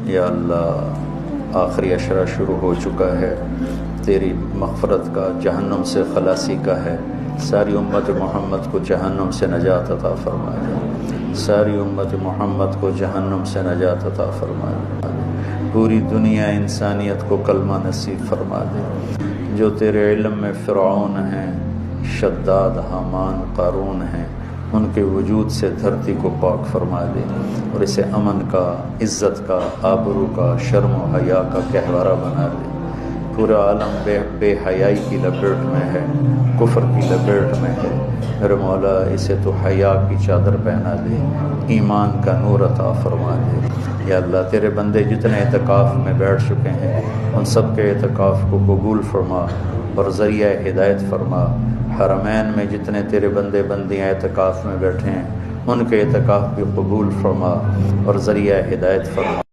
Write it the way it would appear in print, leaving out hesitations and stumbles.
یا اللہ آخری عشرہ شروع ہو چکا ہے، تیری مغفرت کا، جہنم سے خلاصی کا ہے۔ ساری امت محمد کو جہنم سے نجات عطا فرما دے، ساری امت محمد کو جہنم سے نجات عطا فرما دے، پوری دنیا انسانیت کو کلمہ نصیب فرما دے۔ جو تیرے علم میں فرعون ہیں، شداد، حامان، قارون ہیں، ان کے وجود سے دھرتی کو پاک فرما دے اور اسے امن کا، عزت کا، آبرو کا، شرم و حیا کا گہوارہ بنا دے۔ پورا عالم بے حیائی کی لپیٹ میں ہے، کفر کی لپیٹ میں ہے، میرے مولا اسے تو حیا کی چادر پہنا دے، ایمان کا نور عطا فرما دے۔ یا اللہ تیرے بندے جتنے اعتکاف میں بیٹھ چکے ہیں ان سب کے اعتکاف کو قبول فرما اور ذریعہ ہدایت فرما۔ حرمین میں جتنے تیرے بندے بندیاں اعتکاف میں بیٹھے ہیں ان کے اعتکاف بھی قبول فرما اور ذریعہ ہدایت فرما۔